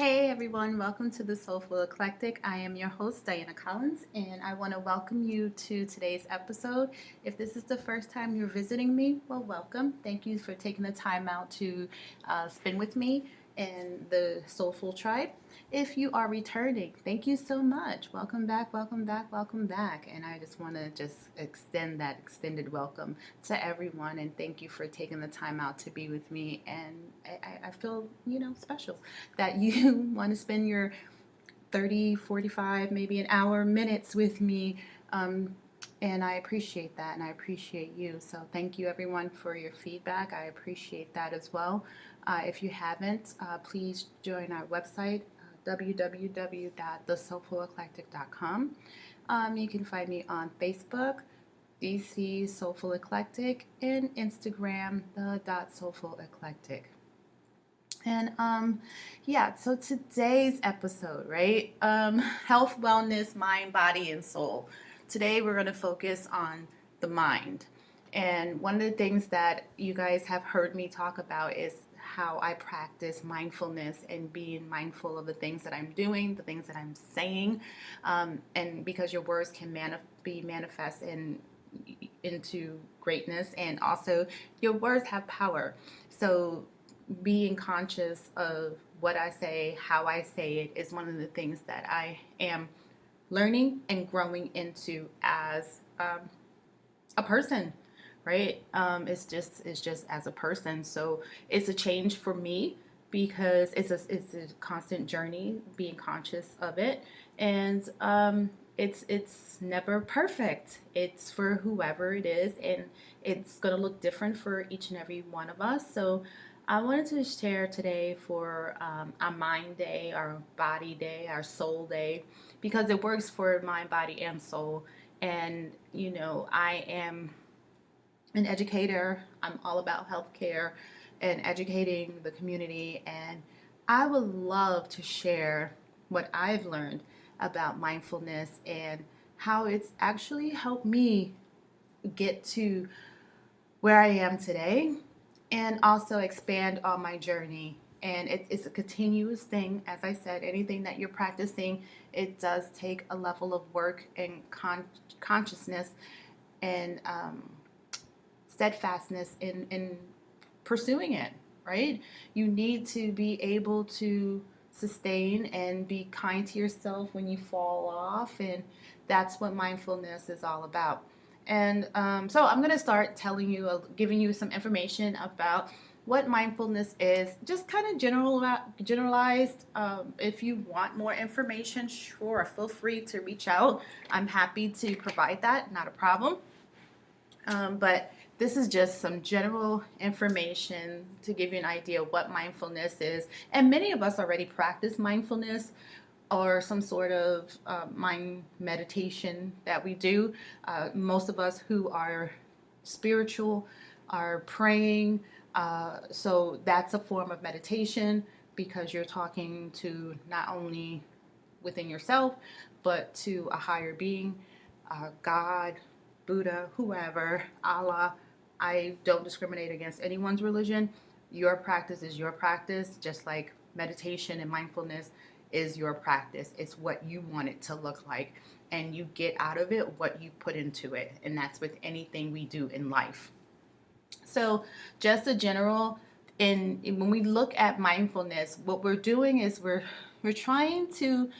Hey everyone, welcome to the Soulful Eclectic. I am your host, Diana Collins, and I want to welcome you to today's episode. If this is the first time you're visiting me, well, welcome. Thank you for taking the time out to spend with me in the Soulful Tribe. If you are returning, thank you so much. Welcome back, welcome back, welcome back. And I just want to extend that extended welcome to everyone and thank you for taking the time out to be with me. And I feel, special that you want to spend your 30, 45, maybe an hour, minutes with me. And I appreciate that, and I appreciate you. So thank you, everyone, for your feedback. I appreciate that as well. If you haven't, please join our website, www.thesoulfuleclectic.com. You can find me on Facebook, DC Soulful Eclectic, and Instagram, the Soulful Eclectic. And yeah, so today's episode, right? Health, wellness, mind, body, and soul. Today we're going to focus on the mind. And one of the things that you guys have heard me talk about is how I practice mindfulness and being mindful of the things that I'm doing, the things that I'm saying, and because your words can be manifest into greatness, and also your words have power. So being conscious of what I say, how I say it, is one of the things that I am learning and growing into as a person, right? It's just as a person. So it's a change for me because it's a constant journey being conscious of it, and it's never perfect. It's for whoever it is, and it's gonna look different for each and every one of us. So I wanted to share today for our mind day, our body day, our soul day, because it works for mind, body, and soul. And I am an educator. I'm all about healthcare and educating the community. And I would love to share what I've learned about mindfulness and how it's actually helped me get to where I am today and also expand on my journey. And it's a continuous thing. As I said, anything that you're practicing, it does take a level of work and consciousness and steadfastness in pursuing it, right? You need to be able to sustain and be kind to yourself when you fall off, and that's what mindfulness is all about. And so I'm going to start giving you some information about what mindfulness is, just kind of generalized. If you want more information, sure, feel free to reach out. I'm happy to provide that, not a problem. But this is just some general information to give you an idea of what mindfulness is. And many of us already practice mindfulness or some sort of mind meditation that we do. Most of us who are spiritual are praying. So that's a form of meditation because you're talking to not only within yourself, but to a higher being, God, Buddha, whoever, Allah. I don't discriminate against anyone's religion. Your practice is your practice, just like meditation and mindfulness is your practice. It's what you want it to look like, and you get out of it what you put into it, and that's with anything we do in life. So just a general, when we look at mindfulness, what we're doing is we're trying to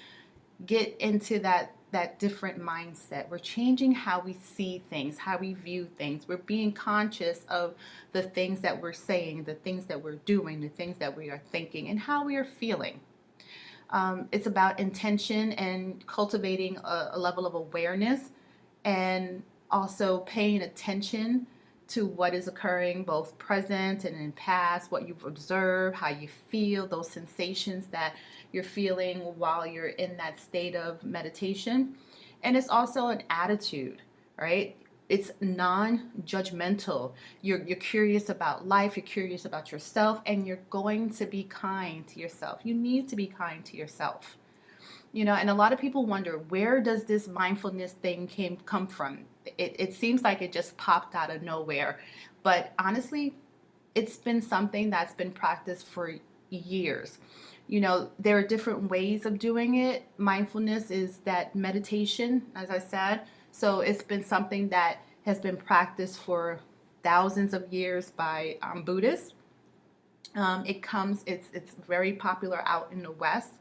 get into that different mindset. We're changing how we see things, how we view things. We're being conscious of the things that we're saying, the things that we're doing, the things that we are thinking, and how we are feeling. It's about intention and cultivating a level of awareness, and also paying attention to what is occurring both present and in past, what you've observed, how you feel, those sensations that you're feeling while you're in that state of meditation. And it's also an attitude, right? It's non-judgmental. You're curious about life, you're curious about yourself, and you're going to be kind to yourself. You need to be kind to yourself. And a lot of people wonder, where does this mindfulness thing come from? It seems like it just popped out of nowhere. But honestly, it's been something that's been practiced for years. There are different ways of doing it. Mindfulness is that meditation, as I said. So it's been something that has been practiced for thousands of years by Buddhists. It's very popular out in the West,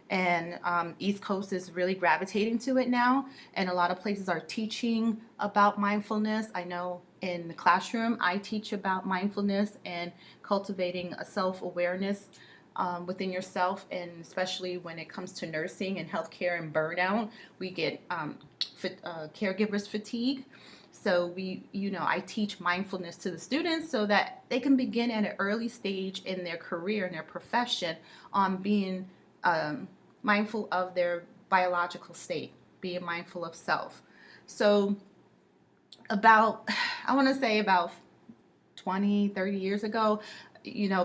and East Coast is really gravitating to it now. And a lot of places are teaching about mindfulness. I know in the classroom, I teach about mindfulness and cultivating a self-awareness within yourself, and especially when it comes to nursing and healthcare and burnout, we get caregivers fatigue. So I teach mindfulness to the students so that they can begin at an early stage in their career and their profession on being mindful of their biological state, being mindful of self. So I want to say about 20, 30 years ago,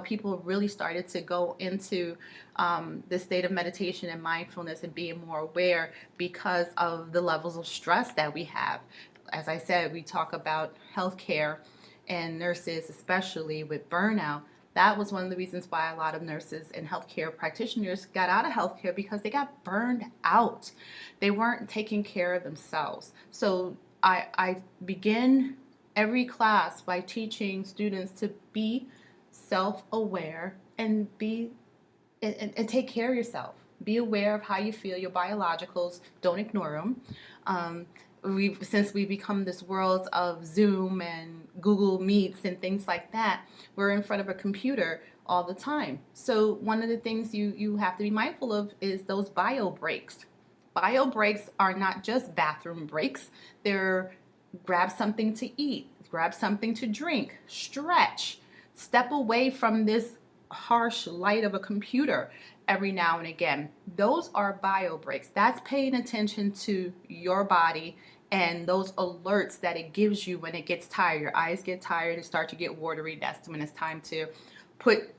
people really started to go into the state of meditation and mindfulness and being more aware because of the levels of stress that we have. As I said, we talk about healthcare and nurses, especially with burnout. That was one of the reasons why a lot of nurses and healthcare practitioners got out of healthcare, because they got burned out. They weren't taking care of themselves. So I begin every class by teaching students to be self-aware and take care of yourself. Be aware of how you feel, your biologicals. Don't ignore them. Since we become this world of Zoom and Google Meets and things like that, we're in front of a computer all the time. So one of the things you have to be mindful of is those bio breaks. Bio breaks are not just bathroom breaks. They're grab something to eat, grab something to drink, stretch, step away from this harsh light of a computer every now and again. Those are bio breaks. That's paying attention to your body and those alerts that it gives you when it gets tired. Your eyes get tired and start to get watery. That's when it's time to put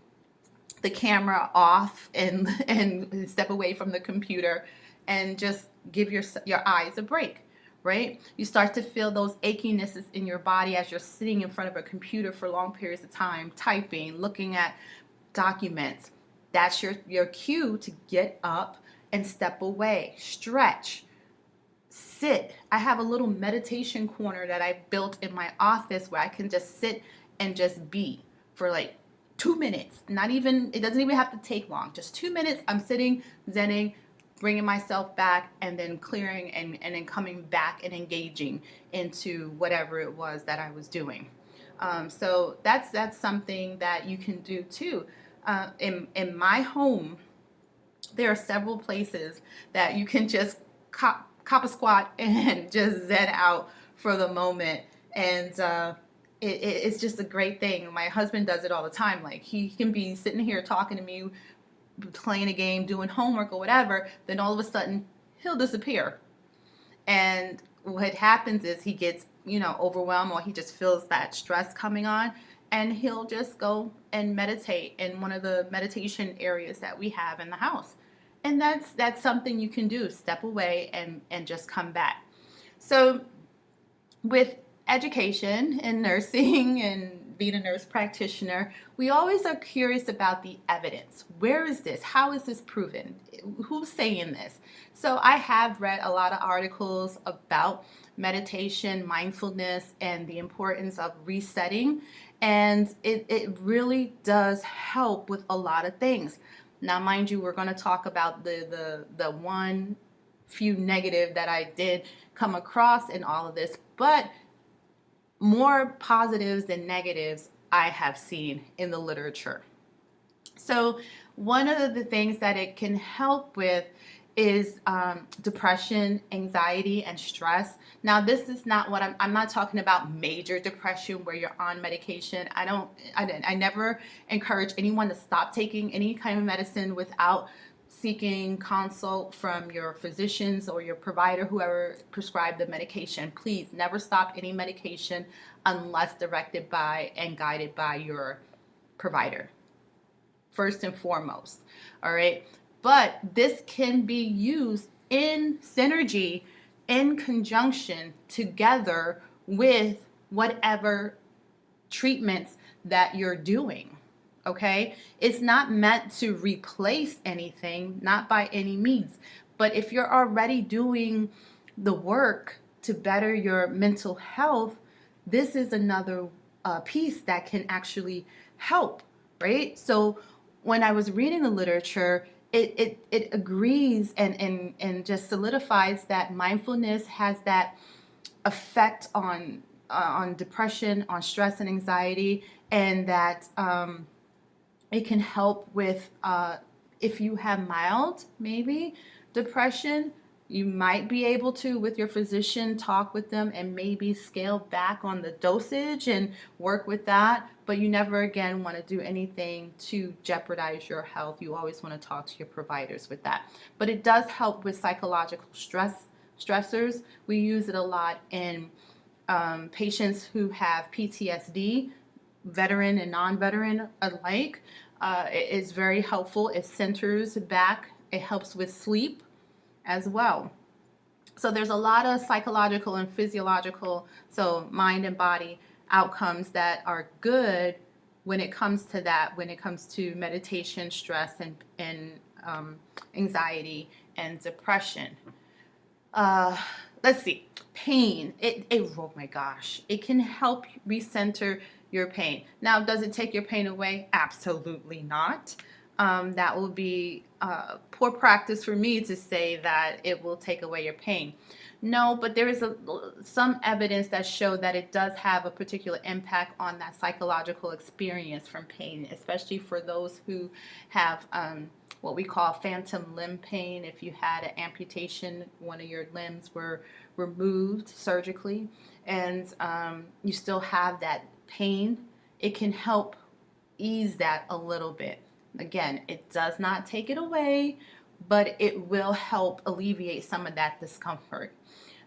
the camera off and step away from the computer and just give your eyes a break. Right? You start to feel those achiness in your body as you're sitting in front of a computer for long periods of time, typing, looking at documents. That's your cue to get up and step away, stretch, sit. I have a little meditation corner that I built in my office where I can just sit and just be for like 2 minutes. It doesn't even have to take long. Just 2 minutes. I'm sitting, zenning, bringing myself back, and then clearing and then coming back and engaging into whatever it was that I was doing. So that's something that you can do too. In my home, there are several places that you can just cop a squat and just zen out for the moment. And it's just a great thing. My husband does it all the time. Like, he can be sitting here talking to me, playing a game, doing homework or whatever, then all of a sudden he'll disappear. And what happens is he gets, overwhelmed, or he just feels that stress coming on, and he'll just go and meditate in one of the meditation areas that we have in the house. And that's something you can do. Step away and just come back. So with education and nursing and being a nurse practitioner, we always are curious about the evidence. Where is this? How is this proven? Who's saying this? So I have read a lot of articles about meditation, mindfulness, and the importance of resetting. And it really does help with a lot of things. Now, mind you, we're going to talk about the one few negative that I did come across in all of this, but more positives than negatives I have seen in the literature. So one of the things that it can help with is depression, anxiety, and stress. Now, this is not what I'm not talking about major depression where you're on medication. I never encourage anyone to stop taking any kind of medicine without seeking consult from your physicians or your provider, whoever prescribed the medication. Please never stop any medication unless directed by and guided by your provider, first and foremost. All right. But this can be used in synergy, in conjunction, together with whatever treatments that you're doing. Okay, it's not meant to replace anything, not by any means. But if you're already doing the work to better your mental health, this is another piece that can actually help, right? So when I was reading the literature, it agrees and just solidifies that mindfulness has that effect on depression, on stress and anxiety, and that it can help with if you have mild, maybe depression, you might be able to, with your physician, talk with them and maybe scale back on the dosage and work with that. But you never again want to do anything to jeopardize your health. You always want to talk to your providers with that. But it does help with psychological stressors. We use it a lot in patients who have PTSD, veteran and non-veteran alike. It is very helpful. It centers back. It helps with sleep as well. So there's a lot of psychological and physiological, so mind and body outcomes that are good when it comes to that, when it comes to meditation, stress, and anxiety and depression. Uh, let's see, pain. Oh my gosh, it can help recenter your pain. Now, does it take your pain away? Absolutely not. That will be poor practice for me to say that it will take away your pain. No, but there is some evidence that show that it does have a particular impact on that psychological experience from pain, especially for those who have what we call phantom limb pain. If you had an amputation, one of your limbs were removed surgically, and you still have that pain, it can help ease that a little bit. Again, it does not take it away, but it will help alleviate some of that discomfort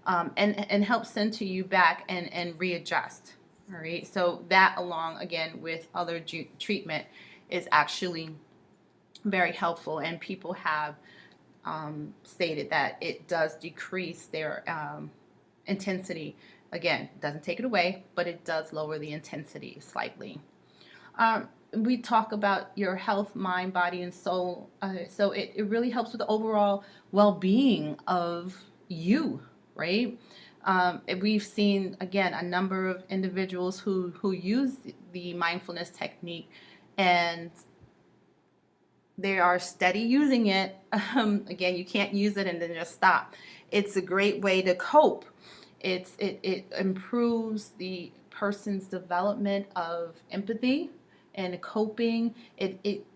and help center you back and readjust. All right, so that along again with other treatment is actually very helpful, and people have stated that it does decrease their intensity. Again, it doesn't take it away, but it does lower the intensity slightly. We talk about your health, mind, body, and soul. So it really helps with the overall well-being of you, right? We've seen, again, a number of individuals who use the mindfulness technique, and they are steady using it. Again, you can't use it and then just stop. It's a great way to cope. It improves the person's development of empathy and coping. It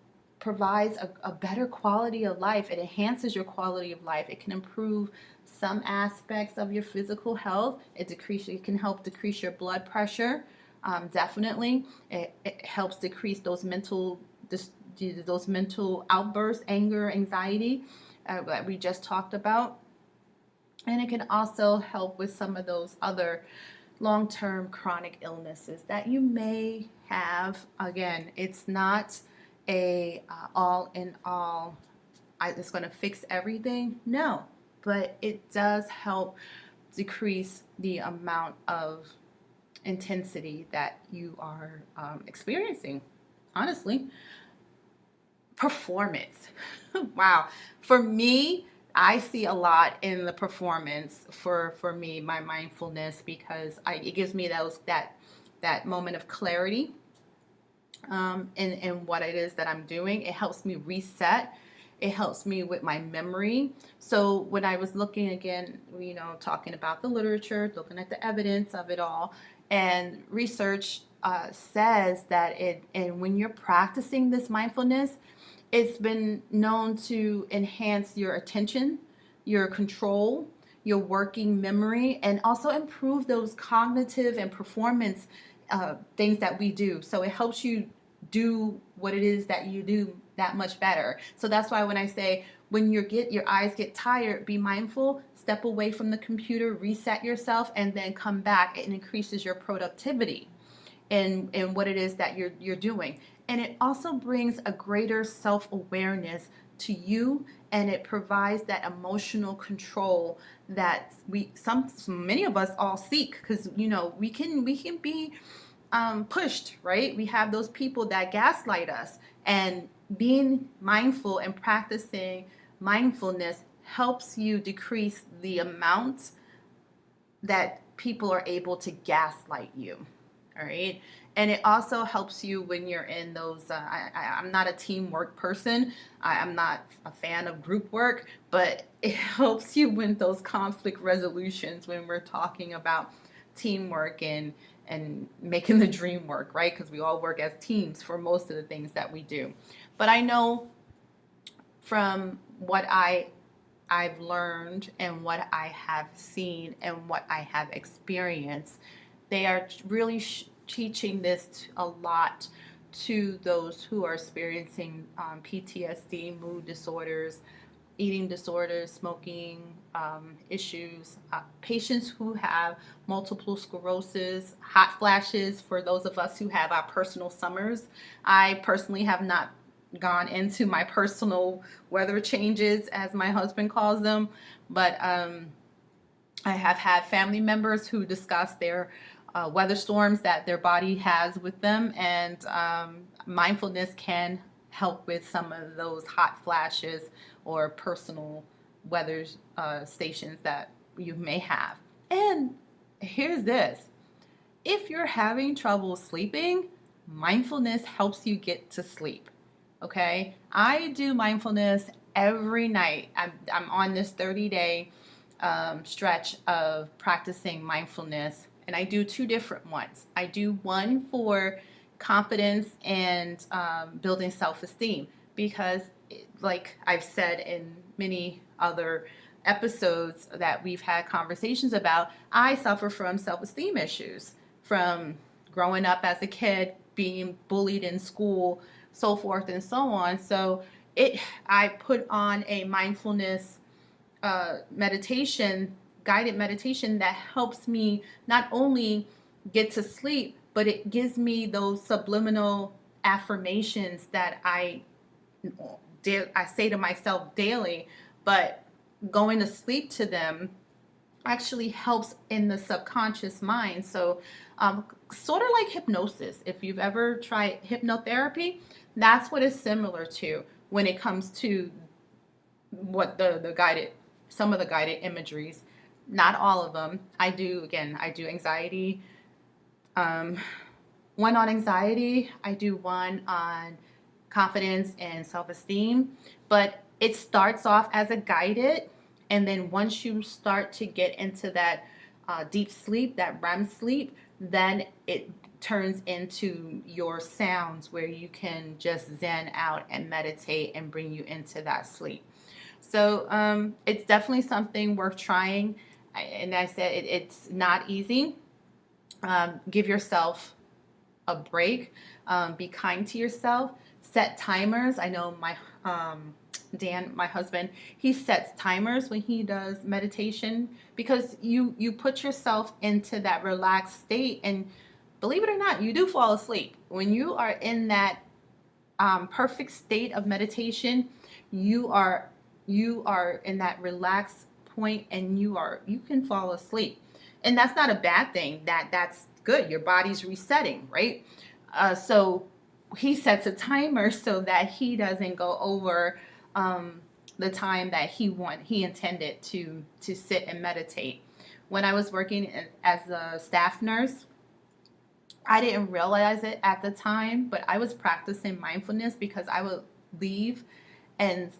provides a better quality of life. It enhances your quality of life. It can improve some aspects of your physical health. It can help decrease your blood pressure. Definitely, it helps decrease those mental outbursts, anger, anxiety that we just talked about. And it can also help with some of those other long-term chronic illnesses that you may have. Again, it's not a all in all, it's going to fix everything. No, but it does help decrease the amount of intensity that you are experiencing. Honestly, performance. Wow. For me, I see a lot in the performance for me, my mindfulness, because it gives me that moment of clarity in what it is that I'm doing. It helps me reset. It helps me with my memory. So when I was looking again, talking about the literature, looking at the evidence of it all, and research says that and when you're practicing this mindfulness, it's been known to enhance your attention, your control, your working memory, and also improve those cognitive and performance things that we do. So it helps you do what it is that you do that much better. So that's why when I say when your eyes get tired, be mindful, step away from the computer, reset yourself, and then come back. It increases your productivity in what it is that you're doing. And it also brings a greater self-awareness to you, and it provides that emotional control that many of us all seek, because we can be pushed, right? We have those people that gaslight us. And being mindful and practicing mindfulness helps you decrease the amount that people are able to gaslight you. All right. And it also helps you when you're in those. I'm not a teamwork person. I'm not a fan of group work, but it helps you with those conflict resolutions when we're talking about teamwork and making the dream work, right? Because we all work as teams for most of the things that we do. But I know from what I've learned and what I have seen and what I have experienced, they are really teaching this a lot to those who are experiencing PTSD, mood disorders, eating disorders, smoking issues, patients who have multiple sclerosis, hot flashes for those of us who have our personal summers. I personally have not gone into my personal weather changes, as my husband calls them, but I have had family members who discuss their weather storms that their body has with them, and mindfulness can help with some of those hot flashes or personal weather stations that you may have. And here's this: if you're having trouble sleeping, mindfulness helps you get to sleep. Okay, I do mindfulness every night. I'm on this 30-day stretch of practicing mindfulness, and I do two different ones. I do one for confidence and building self-esteem, because, like I've said in many other episodes that we've had conversations about, I suffer from self-esteem issues from growing up as a kid, being bullied in school, so forth and so on. So I put on a mindfulness meditation, guided meditation, that helps me not only get to sleep, but it gives me those subliminal affirmations that I say to myself daily, but going to sleep to them actually helps in the subconscious mind. So sort of like hypnosis. If you've ever tried hypnotherapy, that's what it's similar to when it comes to what the guided, some of the guided imageries. Not all of them. I do anxiety, one on anxiety. I do one on confidence and self-esteem, but it starts off as a guided, and then once you start to get into that deep sleep, that REM sleep, then it turns into your sounds where you can just zen out and meditate and bring you into that sleep. So it's definitely something worth trying. And I said it's not easy. Give yourself a break. Be kind to yourself. Set timers. I know my Dan, my husband, he sets timers when he does meditation, because you put yourself into that relaxed state, and believe it or not, you do fall asleep. When you are in that perfect state of meditation, you are in that relaxed point, and you can fall asleep. And that's not a bad thing. That's good. Your body's resetting, right? So he sets a timer so that he doesn't go over the time that he intended to sit and meditate. When I was working as a staff nurse, I didn't realize it at the time, but I was practicing mindfulness, because I would leave and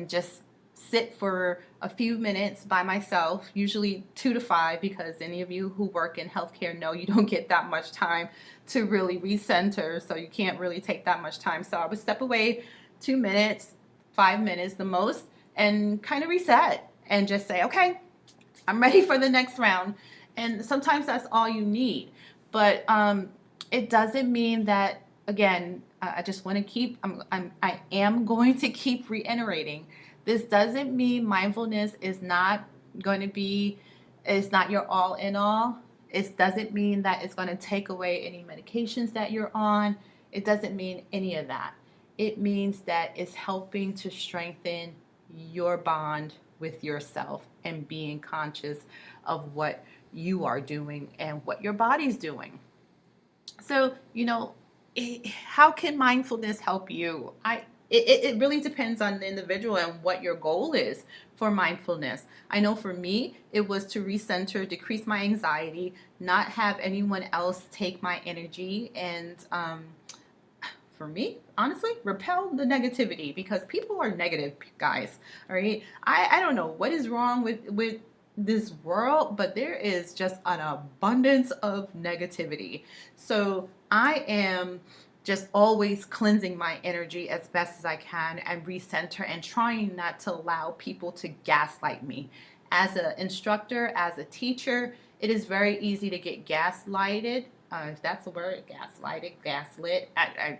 just sit for a few minutes by myself, usually 2 to 5, because any of you who work in healthcare know you don't get that much time to really recenter, so you can't really take that much time. So I would step away 2 minutes, 5 minutes the most, and kind of reset and just say, okay, I'm ready for the next round. And sometimes that's all you need. But it doesn't mean that, again, I just want to keep, I am going to keep reiterating, this doesn't mean mindfulness is not going to be, it's not your all in all. It doesn't mean that it's going to take away any medications that you're on. It doesn't mean any of that. It means that it's helping to strengthen your bond with yourself and being conscious of what you are doing and what your body's doing. So, how can mindfulness help you? It really depends on the individual and what your goal is for mindfulness. I know for me, it was to recenter, decrease my anxiety, not have anyone else take my energy, and for me, honestly, repel the negativity, because people are negative, guys. All right. I don't know what is wrong with this world, but there is just an abundance of negativity. So I am just always cleansing my energy as best as I can and recenter, and trying not to allow people to gaslight me. As an instructor, as a teacher, it is very easy to get gaslighted, if that's a word, gaslighted, gaslit. I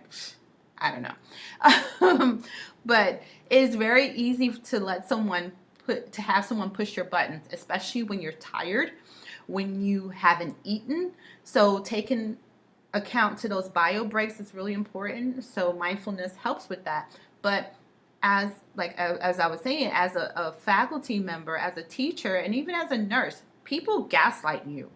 don't know. But it's very easy to let someone to have someone push your buttons, especially when you're tired, when you haven't eaten. So taking account to those bio breaks is really important. So mindfulness helps with that. But as I was saying, as a faculty member, as a teacher, and even as a nurse, people gaslight you,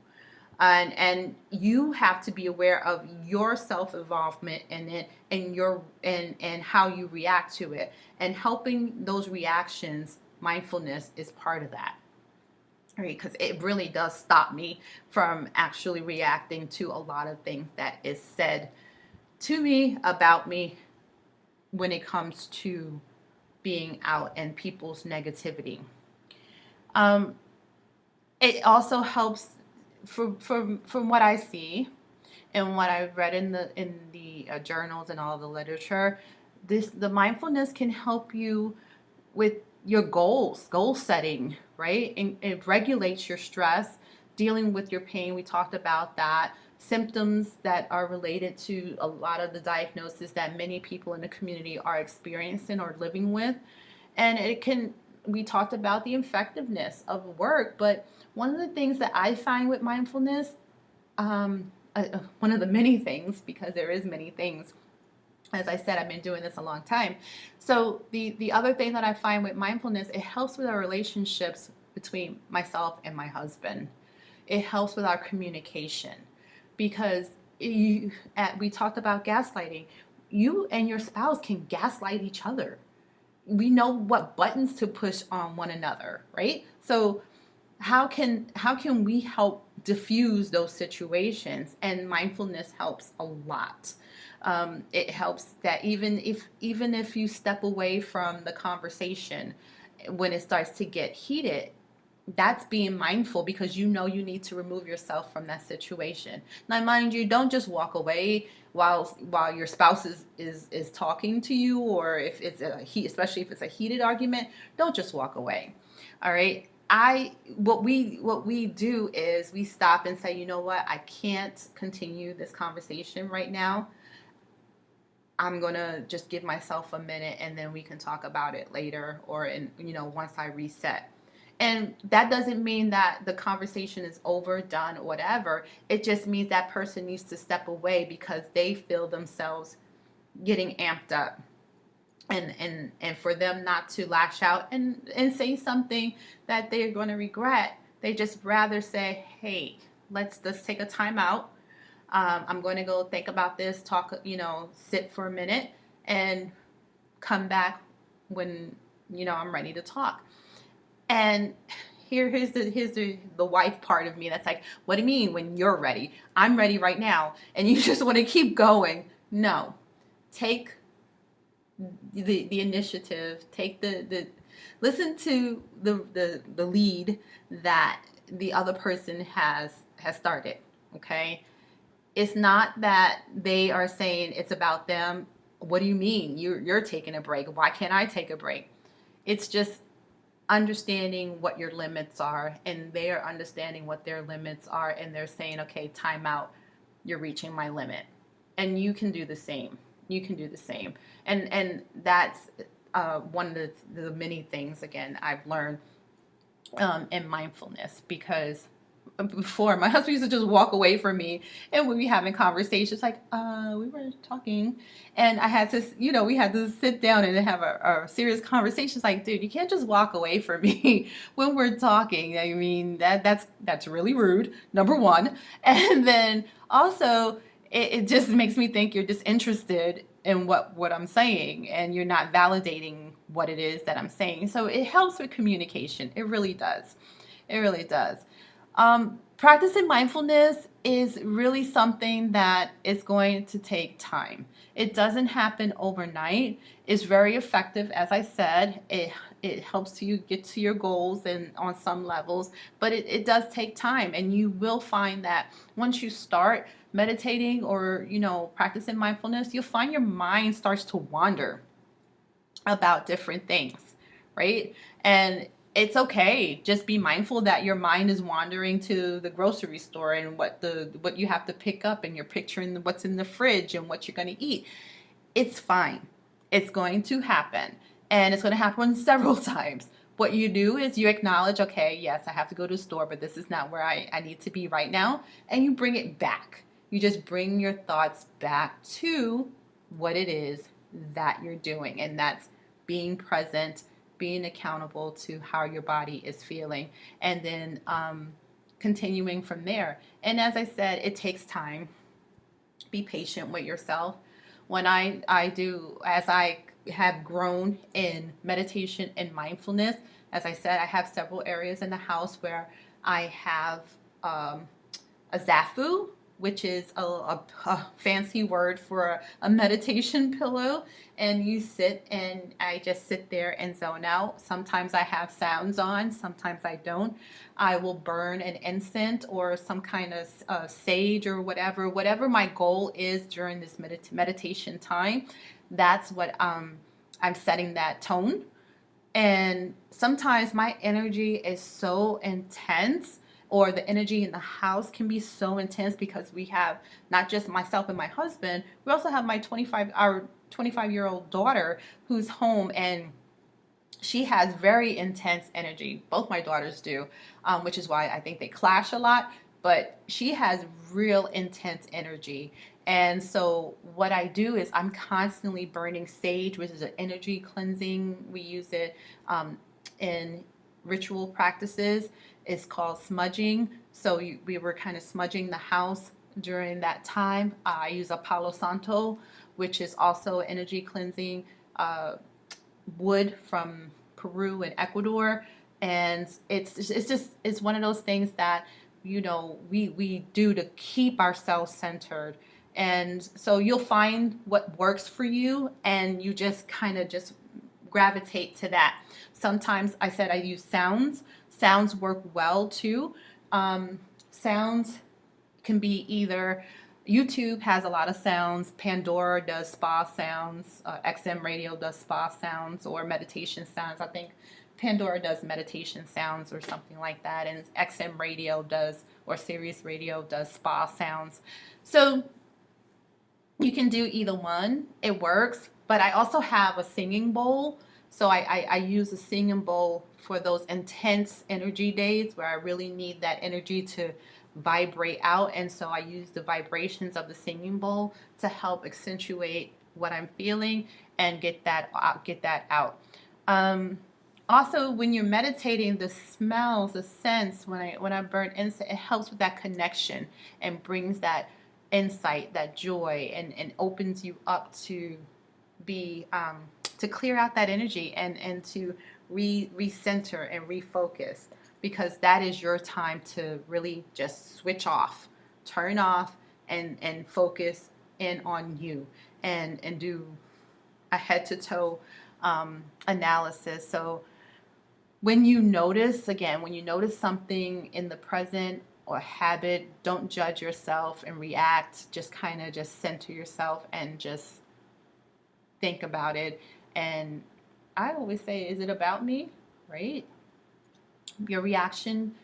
and you have to be aware of your self involvement in it, and your and how you react to it, and helping those reactions. Mindfulness is part of that, right? Because it really does stop me from actually reacting to a lot of things that is said to me about me when it comes to being out and people's negativity. um, it also helps, from what I see and what I've read in the journals and all the literature. The mindfulness can help you with your goal setting, right? And it regulates your stress, dealing with your pain. We talked about that. Symptoms that are related to a lot of the diagnosis that many people in the community are experiencing or living with. And we talked about the effectiveness of work, but one of the things that I find with mindfulness, one of the many things, because there is many things, as I said, I've been doing this a long time. So the other thing that I find with mindfulness, it helps with our relationships between myself and my husband. It helps with our communication, because we talked about gaslighting. You and your spouse can gaslight each other. We know what buttons to push on one another, right? So how can we help diffuse those situations? And mindfulness helps a lot. It helps that even if you step away from the conversation when it starts to get heated, that's being mindful, because you need to remove yourself from that situation. Now, mind you, don't just walk away while your spouse is talking to you, or if it's especially if it's a heated argument, don't just walk away. All right. What we do is we stop and say, you know what, I can't continue this conversation right now. I'm gonna just give myself a minute, and then we can talk about it later, or once I reset. And that doesn't mean that the conversation is over, done, or whatever. It just means that person needs to step away because they feel themselves getting amped up. And for them not to lash out and say something that they're going to regret, they just rather say, hey, let's just take a time out. I'm going to go think about this, talk, sit for a minute, and come back when I'm ready to talk. And here's the wife part of me that's like, what do you mean when you're ready? I'm ready right now, and you just want to keep going. No, take the initiative. Take the listen to the lead that the other person has started. Okay, it's not that they are saying it's about them. What do you mean you're taking a break? Why can't I take a break? It's just understanding what your limits are, and they are understanding what their limits are, and they're saying, okay, time out, you're reaching my limit. And you can do the same. And that's one of the many things, again, I've learned in mindfulness, because before, my husband used to just walk away from me, and we'd be having conversations like, we were talking, and I had to, we had to sit down and have a serious conversation. It's like, dude, you can't just walk away from me when we're talking. I mean, that's really rude, number one. And then also, it just makes me think you're disinterested in what I'm saying, and you're not validating what it is that I'm saying. So it helps with communication. It really does. It really does. Practicing mindfulness is really something that is going to take time. It doesn't happen overnight. It's very effective, as I said. It helps you get to your goals and on some levels, but it does take time, and you will find that once you start meditating or practicing mindfulness, you'll find your mind starts to wander about different things, right? And it's okay. Just be mindful that your mind is wandering to the grocery store and what you have to pick up, and you're picturing what's in the fridge and what you're going to eat. It's fine. It's going to happen, and it's going to happen several times. What you do is you acknowledge, okay, yes, I have to go to the store, but this is not where I need to be right now. And you bring it back. You just bring your thoughts back to what it is that you're doing. And that's being present, being accountable to how your body is feeling, and then continuing from there. And as I said, it takes time. Be patient with yourself. When as I have grown in meditation and mindfulness, as I said, I have several areas in the house where I have a zafu, which is a fancy word for a meditation pillow. And you sit, and I just sit there and zone out. Sometimes I have sounds on, sometimes I don't. I will burn an incense or some kind of sage or whatever my goal is during this meditation time. That's what I'm setting that tone. And sometimes my energy is so intense, or the energy in the house can be so intense, because we have not just myself and my husband, we also have my 25-year-old daughter who's home, and she has very intense energy. Both my daughters do, which is why I think they clash a lot. But she has real intense energy. And so what I do is I'm constantly burning sage, which is an energy cleansing. We use it in ritual practices. It's called smudging. So we were kind of smudging the house during that time. I use a Palo Santo, which is also energy cleansing wood from Peru and Ecuador. And it's one of those things that we do to keep ourselves centered. And so you'll find what works for you, and you just kind of just gravitate to that. Sometimes I said I use sounds. Sounds work well too. Sounds can be either, YouTube has a lot of sounds. Pandora does spa sounds. XM Radio does spa sounds or meditation sounds. I think Pandora does meditation sounds or something like that. And XM Radio does, or Sirius Radio does spa sounds. So you can do either one. It works. But I also have a singing bowl. So I use a singing bowl for those intense energy days where I really need that energy to vibrate out. And so I use the vibrations of the singing bowl to help accentuate what I'm feeling and get that out. Also, when you're meditating, the smells, the scents, when I burn incense, it helps with that connection and brings that insight, that joy, and opens you up to be to clear out that energy and to recenter and refocus, because that is your time to really just switch off, turn off, and focus in on you, and do a head to toe analysis. So when you notice something in the present or habit, don't judge yourself and react. Just kind of just center yourself and just think about it. And I always say, is it about me? Right? Your reaction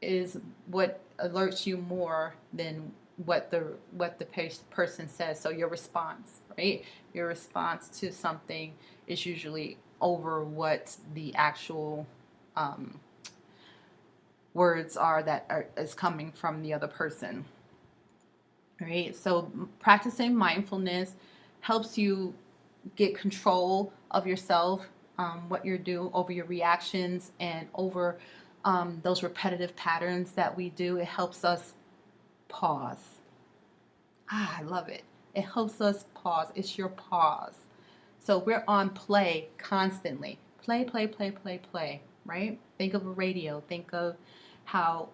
is what alerts you more than what the person says. So your response, right? Your response to something is usually over what the actual words are that is coming from the other person. Right? So practicing mindfulness helps you get control of yourself, what you're doing, over your reactions, and over those repetitive patterns that we do. It helps us pause. I love it. It helps us pause. It's your pause. So we're on play constantly. Play, play, play, play, play, right? Think of a radio. Think of how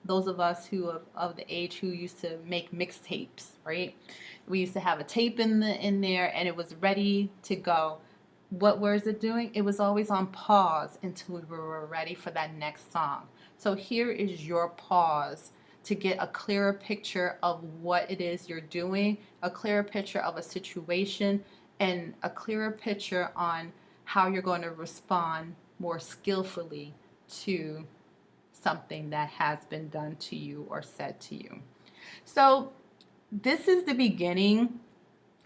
those of us who of the age who used to make mixtapes, right? We used to have a tape in there and it was ready to go. What was it doing? It was always on pause until we were ready for that next song. So here is your pause to get a clearer picture of what it is you're doing, a clearer picture of a situation, and a clearer picture on how you're going to respond more skillfully to something that has been done to you or said to you. So, this is the beginning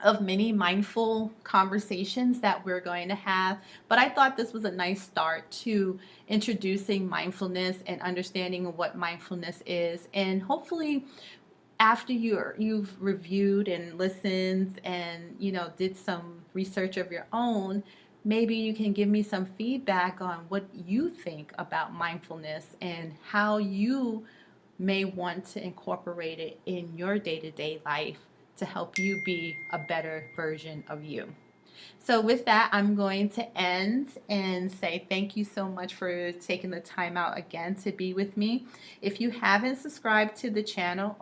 of many mindful conversations that we're going to have. But I thought this was a nice start to introducing mindfulness and understanding what mindfulness is. And hopefully, after you've reviewed and listened and did some research of your own, maybe you can give me some feedback on what you think about mindfulness and how you may want to incorporate it in your day-to-day life to help you be a better version of you. So with that, I'm going to end and say thank you so much for taking the time out again to be with me. If you haven't subscribed to the channel,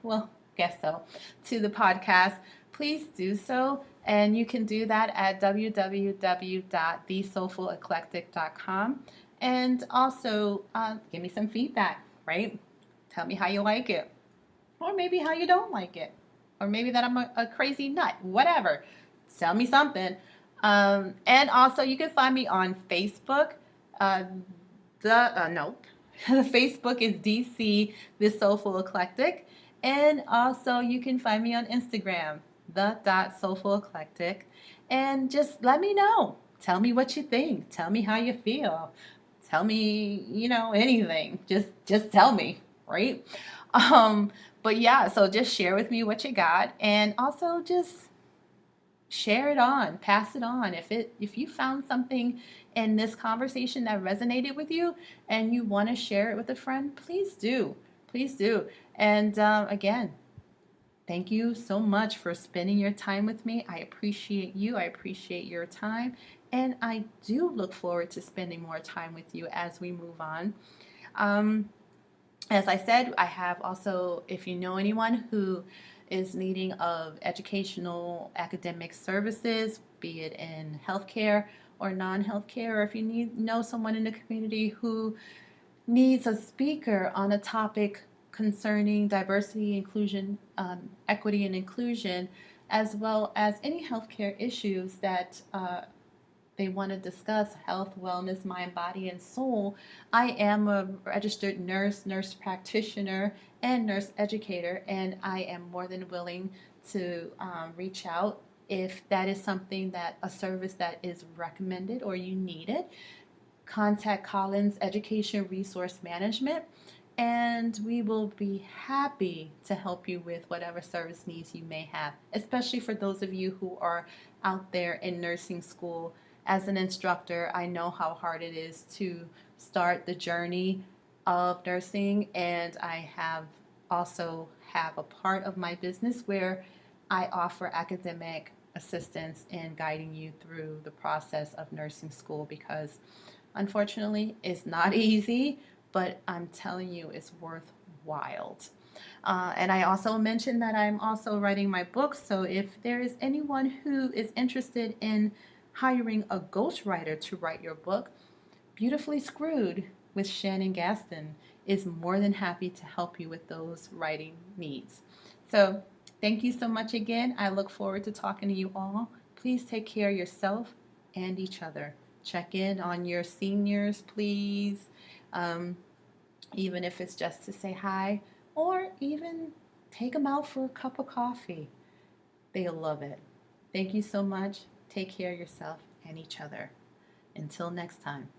well, guess so, to the podcast, please do so. And you can do that at www.thesoulfuleclectic.com. And also give me some feedback, right? Tell me how you like it, or maybe how you don't like it, or maybe that I'm a crazy nut, whatever. Tell me something. And also, you can find me on Facebook. No, the Facebook is DC The Soulful Eclectic, and also you can find me on Instagram, the Soulful Eclectic, and just let me know. Tell me what you think. Tell me how you feel. Tell me, anything. Just tell me, right? But yeah, so just share with me what you got, and also just share it on, pass it on. If you found something in this conversation that resonated with you and you want to share it with a friend, please do. And again, thank you so much for spending your time with me. I appreciate you. I appreciate your time, and I do look forward to spending more time with you as we move on. As I said, I have also, if you know anyone who is needing of educational academic services, be it in healthcare or non-healthcare, or if you know someone in the community who needs a speaker on a topic concerning diversity, inclusion, equity, and inclusion, as well as any healthcare issues that they want to discuss, health, wellness, mind, body, and soul. I am a registered nurse practitioner, and nurse educator, and I am more than willing to reach out if that is something that a service that is recommended or you need it. Contact Collins Education Resource Management, and we will be happy to help you with whatever service needs you may have, especially for those of you who are out there in nursing school. As an instructor, I know how hard it is to start the journey of nursing, and I also have a part of my business where I offer academic assistance in guiding you through the process of nursing school, because unfortunately it's not easy, but I'm telling you it's worthwhile. And I also mentioned that I'm also writing my book, so if there is anyone who is interested in hiring a ghostwriter to write your book, Beautifully Screwed with Shannon Gaston is more than happy to help you with those writing needs. So thank you so much again. I look forward to talking to you all. Please take care of yourself and each other. Check in on your seniors, please. Even if it's just to say hi, or even take them out for a cup of coffee. They'll love it. Thank you so much. Take care of yourself and each other. Until next time.